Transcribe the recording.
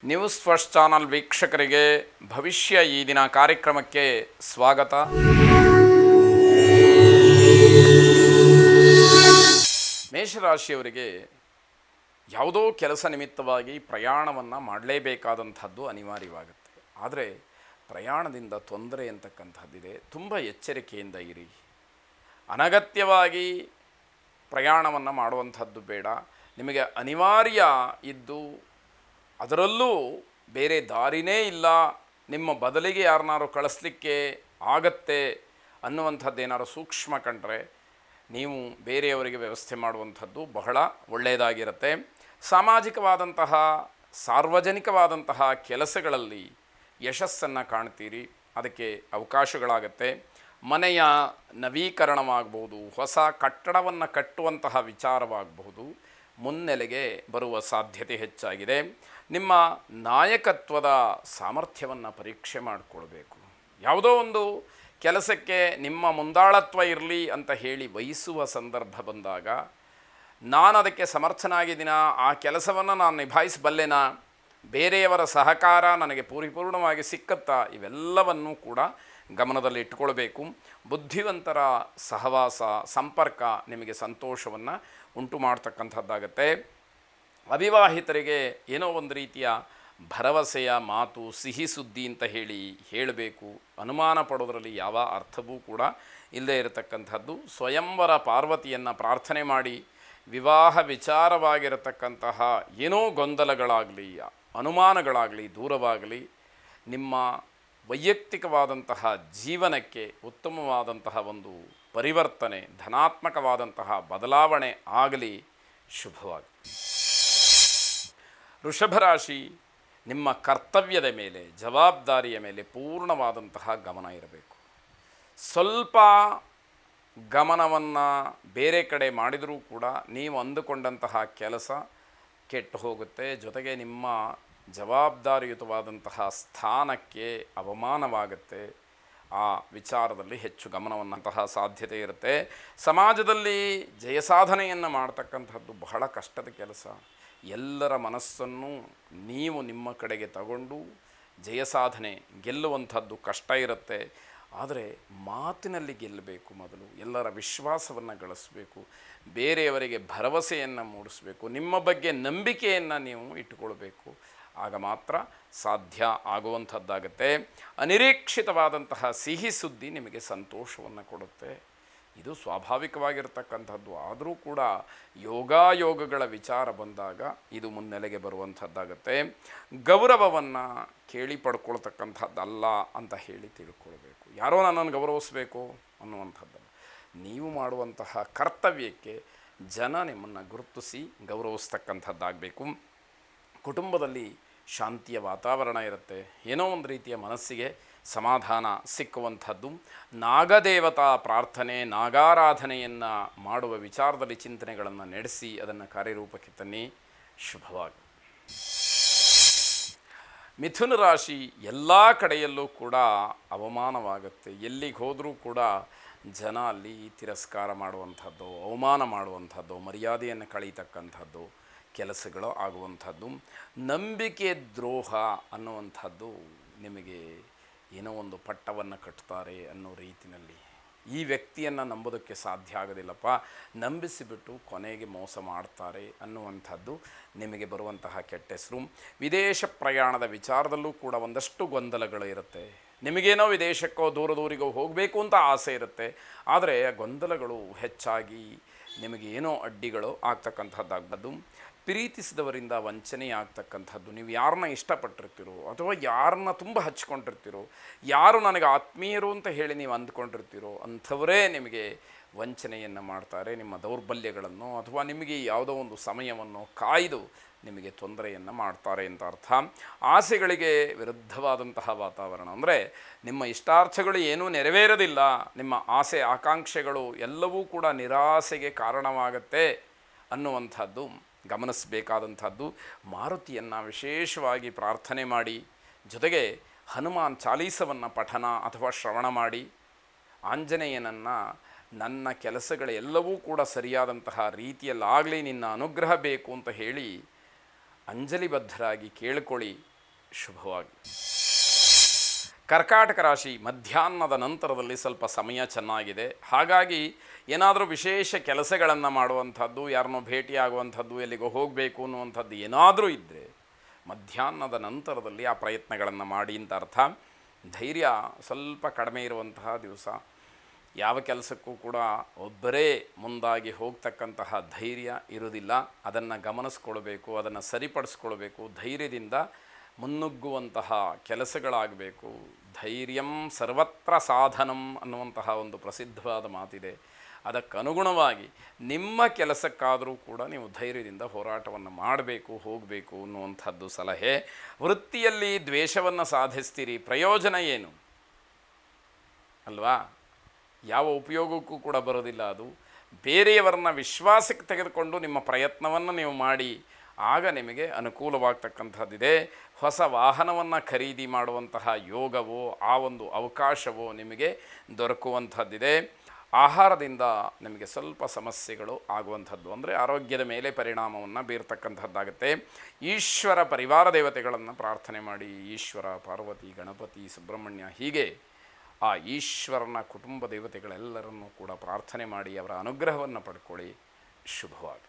News first channel ವೀಕ್ಷಕರಿಗೆ ಭವಿಷ್ಯ ಈ ದಿನ ಕಾರ್ಯಕ್ರಮಕ್ಕೆ ಸ್ವಾಗತ. ಮೇಷರಾಶಿಯವರಿಗೆ ಯಾವುದೋ ಕೆಲಸ ನಿಮಿತ್ತವಾಗಿ ಪ್ರಯಾಣವನ್ನು ಮಾಡಲೇಬೇಕಾದಂಥದ್ದು ಅನಿವಾರ್ಯವಾಗುತ್ತೆ. ಆದರೆ ಪ್ರಯಾಣದಿಂದ ತೊಂದರೆ ಅಂತಕ್ಕಂಥದ್ದಿದೆ. ತುಂಬ ಎಚ್ಚರಿಕೆಯಿಂದ ಇರಿ. ಅನಗತ್ಯವಾಗಿ ಪ್ರಯಾಣವನ್ನು ಮಾಡುವಂಥದ್ದು ಬೇಡ. ನಿಮಗೆ ಅನಿವಾರ್ಯ ಇದ್ದು ಅದರಲ್ಲೂ ಬೇರೆ ದಾರಿನೇ ಇಲ್ಲ, ನಿಮ್ಮ ಬದಲಿಗೆ ಯಾರನ್ನಾರು ಕಳಿಸ್ಲಿಕ್ಕೆ ಆಗತ್ತೆ ಅನ್ನುವಂಥದ್ದೇನಾದ್ರು ಸೂಕ್ಷ್ಮ ಕಂಡ್ರೆ ನೀವು ಬೇರೆಯವರಿಗೆ ವ್ಯವಸ್ಥೆ ಮಾಡುವಂಥದ್ದು ಬಹಳ ಒಳ್ಳೆಯದಾಗಿರುತ್ತೆ. ಸಾಮಾಜಿಕವಾದಂತಹ ಸಾರ್ವಜನಿಕವಾದಂತಹ ಕೆಲಸಗಳಲ್ಲಿ ಯಶಸ್ಸನ್ನು ಕಾಣ್ತೀರಿ. ಅದಕ್ಕೆ ಅವಕಾಶಗಳಾಗತ್ತೆ. ಮನೆಯ ನವೀಕರಣವಾಗಬಹುದು, ಹೊಸ ಕಟ್ಟಡವನ್ನು ಕಟ್ಟುವಂತಹ ವಿಚಾರವಾಗಬಹುದು, ಮುನ್ನೆಲೆಗೆ ಬರುವ ಸಾಧ್ಯತೆ ಹೆಚ್ಚಾಗಿದೆ. ನಿಮ್ಮ ನಾಯಕತ್ವದ ಸಾಮರ್ಥ್ಯವನ್ನು ಪರೀಕ್ಷೆ ಮಾಡಿಕೊಳ್ಬೇಕು. ಯಾವುದೋ ಒಂದು ಕೆಲಸಕ್ಕೆ ನಿಮ್ಮ ಮುಂದಾಳತ್ವ ಇರಲಿ ಅಂತ ಹೇಳಿ ವಹಿಸುವ ಸಂದರ್ಭ ಬಂದಾಗ ನಾನು ಅದಕ್ಕೆ ಸಮರ್ಥನಾಗಿದ್ದೀನಾ, ಆ ಕೆಲಸವನ್ನು ನಾನು ನಿಭಾಯಿಸಬಲ್ಲೆನಾ, ಬೇರೆಯವರ ಸಹಕಾರ ನನಗೆ ಪರಿಪೂರ್ಣವಾಗಿ ಸಿಕ್ಕತ್ತಾ, ಇವೆಲ್ಲವನ್ನೂ ಕೂಡ ಗಮನದಲ್ಲಿ ಇಟ್ಕೊಳ್ಬೇಕು. ಬುದ್ಧಿವಂತರ ಸಹವಾಸ ಸಂಪರ್ಕ ನಿಮಗೆ ಸಂತೋಷವನ್ನು ಉಂಟು ಮಾಡ್ತಕ್ಕಂಥದ್ದಾಗತ್ತೆ. ಅವಿವಾಹಿತರಿಗೆ ಏನೋ ಒಂದು ರೀತಿಯ ಭರವಸೆಯ ಮಾತು, ಸಿಹಿ ಸುದ್ದಿ ಅಂತ ಹೇಳಬೇಕು. ಅನುಮಾನ ಪಡೋದರಲ್ಲಿ ಯಾವ ಅರ್ಥವೂ ಕೂಡ ಇಲ್ಲದೇ ಇರತಕ್ಕಂಥದ್ದು. ಸ್ವಯಂವರ ಪಾರ್ವತಿಯನ್ನು ಪ್ರಾರ್ಥನೆ ಮಾಡಿ ವಿವಾಹ ವಿಚಾರವಾಗಿರತಕ್ಕಂತಹ ಏನೋ ಗೊಂದಲಗಳಾಗಲಿ ಅನುಮಾನಗಳಾಗಲಿ ದೂರವಾಗಲಿ. ನಿಮ್ಮ ವೈಯಕ್ತಿಕವಾದಂತಹ ಜೀವನಕ್ಕೆ ಉತ್ತಮವಾದಂತಹ ಒಂದು ಪರಿವರ್ತನೆ, ಧನಾತ್ಮಕವಾದಂತಹ ಬದಲಾವಣೆ ಆಗಲಿ. ಶುಭವಾಗಿ. ವೃಷಭರಾಶಿ, ನಿಮ್ಮ ಕರ್ತವ್ಯದ ಮೇಲೆ, ಜವಾಬ್ದಾರಿಯ ಮೇಲೆ ಪೂರ್ಣವಾದಂತಹ ಗಮನ ಇರಬೇಕು. ಸ್ವಲ್ಪ ಗಮನವನ್ನು ಬೇರೆ ಕಡೆ ಮಾಡಿದರೂ ಕೂಡ ನೀವು ಅಂದುಕೊಂಡಂತಹ ಕೆಲಸ ಕೆಟ್ಟು ಹೋಗುತ್ತೆ. ಜೊತೆಗೆ ನಿಮ್ಮ ಜವಾಬ್ದಾರಿಯುತವಾದಂತಹ ಸ್ಥಾನಕ್ಕೆ ಅವಮಾನವಾಗುತ್ತೆ. ಆ ವಿಚಾರದಲ್ಲಿ ಹೆಚ್ಚು ಗಮನವನ್ನಂತಹ ಸಾಧ್ಯತೆ ಇರುತ್ತೆ. ಸಮಾಜದಲ್ಲಿ ಜಯಸಾಧನೆಯನ್ನು ಮಾಡ್ತಕ್ಕಂಥದ್ದು ಬಹಳ ಕಷ್ಟದ ಕೆಲಸ. ಎಲ್ಲರ ಮನಸ್ಸನ್ನು ನೀವು ನಿಮ್ಮ ಕಡೆಗೆ ತಗೊಂಡು ಜಯಸಾಧನೆ ಗೆಲ್ಲುವಂಥದ್ದು ಕಷ್ಟ ಇರುತ್ತೆ. ಆದರೆ ಮಾತಿನಲ್ಲಿ ಗೆಲ್ಲಬೇಕು. ಮೊದಲು ಎಲ್ಲರ ವಿಶ್ವಾಸವನ್ನು ಗಳಿಸಬೇಕು, ಬೇರೆಯವರಿಗೆ ಭರವಸೆಯನ್ನು ಮೂಡಿಸಬೇಕು, ನಿಮ್ಮ ಬಗ್ಗೆ ನಂಬಿಕೆಯನ್ನು ನೀವು ಇಟ್ಟುಕೊಳ್ಬೇಕು. ಆಗ ಮಾತ್ರ ಸಾಧ್ಯ ಆಗುವಂಥದ್ದಾಗತ್ತೆ. ಅನಿರೀಕ್ಷಿತವಾದಂತಹ ಸಿಹಿ ಸುದ್ದಿ ನಿಮಗೆ ಸಂತೋಷವನ್ನು ಕೊಡುತ್ತೆ. ಇದು ಸ್ವಾಭಾವಿಕವಾಗಿರ್ತಕ್ಕಂಥದ್ದು. ಆದರೂ ಕೂಡ ಯೋಗಾಯೋಗಗಳ ವಿಚಾರ ಬಂದಾಗ ಇದು ಮುನ್ನೆಲೆಗೆ ಬರುವಂಥದ್ದಾಗತ್ತೆ. ಗೌರವವನ್ನು ಕೇಳಿ ಪಡ್ಕೊಳ್ತಕ್ಕಂಥದ್ದಲ್ಲ ಅಂತ ಹೇಳಿ ತಿಳ್ಕೊಳ್ಬೇಕು. ಯಾರೋ ನನ್ನನ್ನು ಗೌರವಿಸಬೇಕು ಅನ್ನುವಂಥದ್ದಲ್ಲ. ನೀವು ಮಾಡುವಂತಹ ಕರ್ತವ್ಯಕ್ಕೆ ಜನ ನಿಮ್ಮನ್ನು ಗುರುತಿಸಿ ಗೌರವಿಸ್ತಕ್ಕಂಥದ್ದಾಗಬೇಕು. ಕುಟುಂಬದಲ್ಲಿ ಶಾಂತಿಯ ವಾತಾವರಣ ಇರುತ್ತೆ. ಏನೋ ಒಂದು ರೀತಿಯ ಮನಸ್ಸಿಗೆ ಸಮಾಧಾನ ಸಿಕ್ಕುವಂಥದ್ದು. ನಾಗದೇವತಾ ಪ್ರಾರ್ಥನೆ, ನಾಗಾರಾಧನೆಯನ್ನು ಮಾಡುವ ವಿಚಾರದಲ್ಲಿ ಚಿಂತನೆಗಳನ್ನು ನಡೆಸಿ ಅದನ್ನು ಕಾರ್ಯರೂಪಕ್ಕೆ ತನ್ನಿ. ಶುಭವಾಗಿ. ಮಿಥುನ ರಾಶಿ, ಎಲ್ಲ ಕಡೆಯಲ್ಲೂ ಕೂಡ ಅವಮಾನವಾಗುತ್ತೆ. ಎಲ್ಲಿಗೆ ಹೋದರೂ ಕೂಡ ಜನ ಅಲ್ಲಿ ತಿರಸ್ಕಾರ ಮಾಡುವಂಥದ್ದು, ಅವಮಾನ ಮಾಡುವಂಥದ್ದು, ಮರ್ಯಾದೆಯನ್ನು ಕಳೀತಕ್ಕಂಥದ್ದು ಕೆಲಸಗಳು ಆಗುವಂಥದ್ದು. ನಂಬಿಕೆ ದ್ರೋಹ ಅನ್ನುವಂಥದ್ದು ನಿಮಗೆ ಏನೋ ಒಂದು ಪಟ್ಟವನ್ನು ಕಟ್ತಾರೆ ಅನ್ನೋ ರೀತಿಯಲ್ಲಿ ಈ ವ್ಯಕ್ತಿಯನ್ನು ನಂಬೋದಕ್ಕೆ ಸಾಧ್ಯ ಆಗೋದಿಲ್ಲಪ್ಪ, ನಂಬಿಸಿಬಿಟ್ಟು ಕೊನೆಗೆ ಮೋಸ ಮಾಡ್ತಾರೆ ಅನ್ನುವಂಥದ್ದು ನಿಮಗೆ ಬರುವಂತಹ ಕೆಟ್ಟ ಹೆಸರು. ವಿದೇಶ ಪ್ರಯಾಣದ ವಿಚಾರದಲ್ಲೂ ಕೂಡ ಒಂದಷ್ಟು ಗೊಂದಲಗಳು ಇರುತ್ತೆ. ನಿಮಗೇನೋ ವಿದೇಶಕ್ಕೋ ದೂರದೂರಿಗೋ ಹೋಗಬೇಕು ಅಂತ ಆಸೆ ಇರುತ್ತೆ. ಆದರೆ ಗೊಂದಲಗಳು ಹೆಚ್ಚಾಗಿ ನಿಮಗೆ ಏನೋ ಅಡ್ಡಿಗಳು ಆಗ್ತಕ್ಕಂಥದ್ದಾಗ್ಬೋದು. ಪ್ರೀತಿಸಿದವರಿಂದ ವಂಚನೆ ಆಗ್ತಕ್ಕಂಥದ್ದು. ನೀವು ಯಾರನ್ನ ಇಷ್ಟಪಟ್ಟಿರ್ತೀರೋ ಅಥವಾ ಯಾರನ್ನ ತುಂಬ ಹಚ್ಕೊಂಡಿರ್ತೀರೋ, ಯಾರು ನನಗೆ ಆತ್ಮೀಯರು ಅಂತ ಹೇಳಿ ನೀವು ಅಂದ್ಕೊಂಡಿರ್ತೀರೋ ಅಂಥವರೇ ನಿಮಗೆ ವಂಚನೆಯನ್ನು ಮಾಡ್ತಾರೆ. ನಿಮ್ಮ ದೌರ್ಬಲ್ಯಗಳನ್ನು ಅಥವಾ ನಿಮಗೆ ಯಾವುದೋ ಒಂದು ಸಮಯವನ್ನು ಕಾಯ್ದು ನಿಮಗೆ ತೊಂದರೆಯನ್ನು ಮಾಡ್ತಾರೆ ಅಂತ ಅರ್ಥ. ಆಸೆಗಳಿಗೆ ವಿರುದ್ಧವಾದಂತಹ ವಾತಾವರಣ ಅಂದರೆ ನಿಮ್ಮ ಇಷ್ಟಾರ್ಥಗಳು ಏನೂ ನೆರವೇರೋದಿಲ್ಲ. ನಿಮ್ಮ ಆಸೆ ಆಕಾಂಕ್ಷೆಗಳು ಎಲ್ಲವೂ ಕೂಡ ನಿರಾಸೆಗೆ ಕಾರಣವಾಗತ್ತೆ ಅನ್ನುವಂಥದ್ದು ಗಮನಿಸಬೇಕಾದಂಥದ್ದು. ಮಾರುತಿಯನ್ನು ವಿಶೇಷವಾಗಿ ಪ್ರಾರ್ಥನೆ ಮಾಡಿ, ಜೊತೆಗೆ ಹನುಮಾನ್ ಚಾಲೀಸವನ್ನು ಪಠನ ಅಥವಾ ಶ್ರವಣ ಮಾಡಿ, ಆಂಜನೇಯನನ್ನು ನನ್ನ ಕೆಲಸಗಳೆಲ್ಲವೂ ಕೂಡ ಸರಿಯಾದಂತಹ ರೀತಿಯಲ್ಲಾಗಲಿ ನಿನ್ನ ಅನುಗ್ರಹ ಬೇಕು ಅಂತ ಹೇಳಿ ಅಂಜಲಿಬದ್ಧರಾಗಿ ಕೇಳಿಕೊಳ್ಳಿ. ಶುಭವಾಗಿ. ಕರ್ಕಾಟಕ ರಾಶಿ, ಮಧ್ಯಾಹ್ನದ ನಂತರದಲ್ಲಿ ಸ್ವಲ್ಪ ಸಮಯ ಚೆನ್ನಾಗಿದೆ. ಹಾಗಾಗಿ ಏನಾದರೂ ವಿಶೇಷ ಕೆಲಸಗಳನ್ನು ಮಾಡುವಂಥದ್ದು, ಯಾರನ್ನೋ ಭೇಟಿಯಾಗುವಂಥದ್ದು, ಎಲ್ಲಿಗೋ ಹೋಗಬೇಕು ಅನ್ನುವಂಥದ್ದು ಏನಾದರೂ ಇದ್ದರೆ ಮಧ್ಯಾಹ್ನದ ನಂತರದಲ್ಲಿ ಆ ಪ್ರಯತ್ನಗಳನ್ನು ಮಾಡಿ ಅಂತ ಅರ್ಥ. ಧೈರ್ಯ ಸ್ವಲ್ಪ ಕಡಿಮೆ ಇರುವಂತಹ ದಿವಸ. ಯಾವ ಕೆಲಸಕ್ಕೂ ಕೂಡ ಒಬ್ಬರೇ ಮುಂದಾಗಿ ಹೋಗ್ತಕ್ಕಂತಹ ಧೈರ್ಯ ಇರುವುದಿಲ್ಲ. ಅದನ್ನು ಗಮನಿಸ್ಕೊಳ್ಬೇಕು, ಅದನ್ನು ಸರಿಪಡಿಸ್ಕೊಳ್ಬೇಕು. ಧೈರ್ಯದಿಂದ ಮುನ್ನುಗ್ಗುವಂತಹ ಕೆಲಸಗಳಾಗಬೇಕು. ಧೈರ್ಯಂ ಸರ್ವತ್ರ ಸಾಧನಂ ಅನ್ನುವಂತಹ ಒಂದು ಪ್ರಸಿದ್ಧವಾದ ಮಾತಿದೆ. ಅದಕ್ಕನುಗುಣವಾಗಿ ನಿಮ್ಮ ಕೆಲಸಕ್ಕಾದರೂ ಕೂಡ ನೀವು ಧೈರ್ಯದಿಂದ ಹೋರಾಟವನ್ನು ಮಾಡಬೇಕು, ಹೋಗಬೇಕು ಅನ್ನುವಂಥದ್ದು ಸಲಹೆ. ವೃತ್ತಿಯಲ್ಲಿ ದ್ವೇಷವನ್ನು ಸಾಧಿಸ್ತೀರಿ, ಪ್ರಯೋಜನ ಏನು ಅಲ್ವಾ? ಯಾವ ಉಪಯೋಗಕ್ಕೂ ಕೂಡ ಬರೋದಿಲ್ಲ ಅದು. ಬೇರೆಯವರನ್ನ ವಿಶ್ವಾಸಕ್ಕೆ ತೆಗೆದುಕೊಂಡು ನಿಮ್ಮ ಪ್ರಯತ್ನವನ್ನು ನೀವು ಮಾಡಿ, ಆಗ ನಿಮಗೆ ಅನುಕೂಲವಾಗ್ತಕ್ಕಂಥದ್ದಿದೆ. ಹೊಸ ವಾಹನವನ್ನು ಖರೀದಿ ಮಾಡುವಂತಹ ಯೋಗವೋ ಆ ಒಂದು ಅವಕಾಶವೋ ನಿಮಗೆ ದೊರಕುವಂಥದ್ದಿದೆ. ಆಹಾರದಿಂದ ನಿಮಗೆ ಸ್ವಲ್ಪ ಸಮಸ್ಯೆಗಳು ಆಗುವಂಥದ್ದು, ಅಂದರೆ ಆರೋಗ್ಯದ ಮೇಲೆ ಪರಿಣಾಮವನ್ನು ಬೀರ್ತಕ್ಕಂಥದ್ದಾಗುತ್ತೆ. ಈಶ್ವರ ಪರಿವಾರ ದೇವತೆಗಳನ್ನು ಪ್ರಾರ್ಥನೆ ಮಾಡಿ. ಈಶ್ವರ, ಪಾರ್ವತಿ, ಗಣಪತಿ, ಸುಬ್ರಹ್ಮಣ್ಯ, ಹೀಗೆ ಆ ಈಶ್ವರನ ಕುಟುಂಬ ದೇವತೆಗಳೆಲ್ಲರನ್ನೂ ಕೂಡ ಪ್ರಾರ್ಥನೆ ಮಾಡಿ ಅವರ ಅನುಗ್ರಹವನ್ನು ಪಡ್ಕೊಳ್ಳಿ. ಶುಭವಾಗಿ.